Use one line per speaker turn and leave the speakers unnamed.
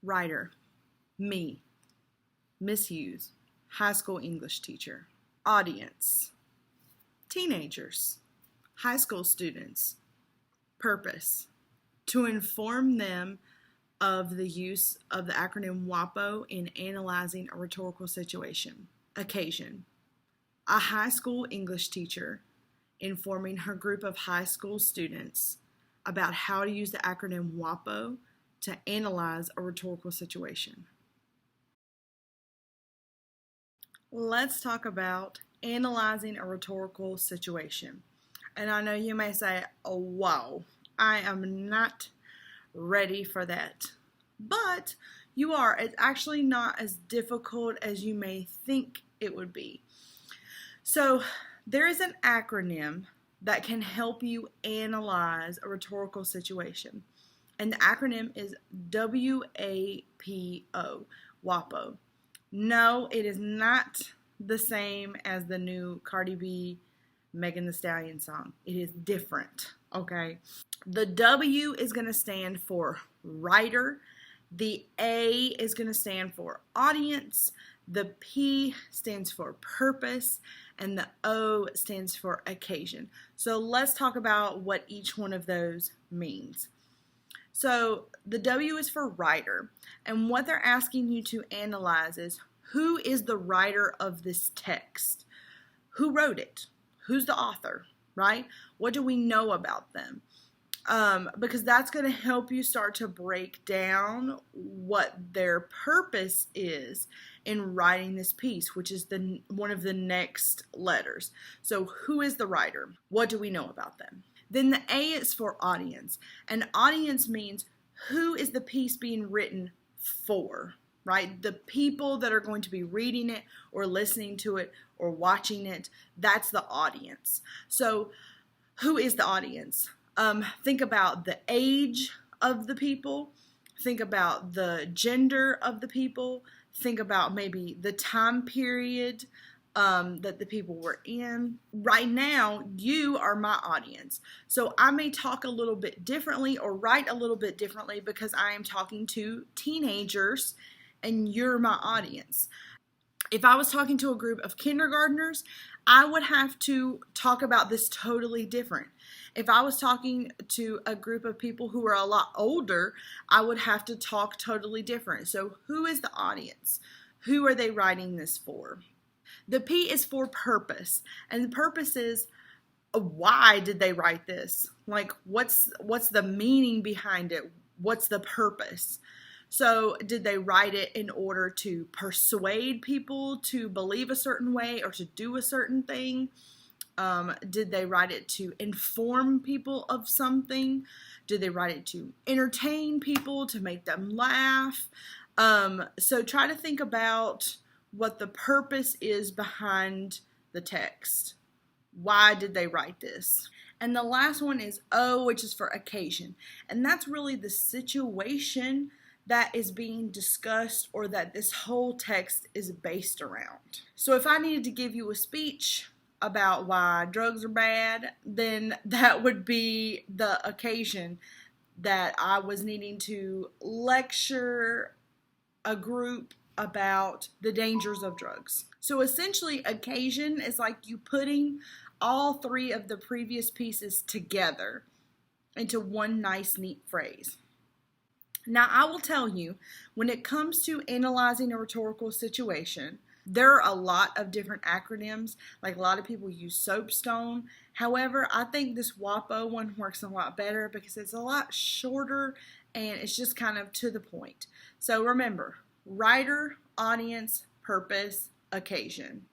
Writer, me, Miss Hughes, high school English teacher. Audience, teenagers, high school students. Purpose, to inform them of the use of the acronym WAPO in analyzing a rhetorical situation. Occasion, a high school English teacher informing her group of high school students about how to use the acronym WAPO to analyze a rhetorical situation. Let's talk about analyzing a rhetorical situation. And I know you may say, oh, wow, I am not ready for that. But you are. It's actually not as difficult as you may think it would be. So there is an acronym that can help you analyze a rhetorical situation. And the acronym is WAPO, WAPO. No, it is not the same as the new Cardi B, Megan Thee Stallion song. It is different, okay? The W is going to stand for writer. The A is going to stand for audience. The P stands for purpose. And the O stands for occasion. So let's talk about what each one of those means. So the W is for writer. And what they're asking you to analyze is, who is the writer of this text? Who wrote it? Who's the author, right? What do we know about them? Because that's going to help you start to break down what their purpose is in writing this piece, which is one of the next letters. So who is the writer? What do we know about them? Then the A is for audience. And audience means who is the piece being written for, right? The people that are going to be reading it or listening to it or watching it, that's the audience. So who is the audience? Think about the age of the people. Think about the gender of the people. Think about maybe the time period that the people were in. Right now, you are my audience. So I may talk a little bit differently or write a little bit differently because I am talking to teenagers and you're my audience. If I was talking to a group of kindergartners, I would have to talk about this totally different. If I was talking to a group of people who are a lot older, I would have to talk totally different. So who is the audience? Who are they writing this for? The P is for purpose. And the purpose is, why did they write this? Like, what's the meaning behind it? What's the purpose? So did they write it in order to persuade people to believe a certain way or to do a certain thing? Did they write it to inform people of something? Did they write it to entertain people, to make them laugh? So try to think about what the purpose is behind the text. Why did they write this? And the last one is O, which is for occasion. And that's really the situation that is being discussed or that this whole text is based around. So if I needed to give you a speech about why drugs are bad, then that would be the occasion that I was needing to lecture a group about the dangers of drugs. So essentially, occasion is like you putting all three of the previous pieces together into one nice, neat phrase. Now, I will tell you, when it comes to analyzing a rhetorical situation, there are a lot of different acronyms. Like a lot of people use soapstone. However, I think this WAPO one works a lot better because it's a lot shorter and it's just kind of to the point. So remember, writer, audience, purpose, occasion.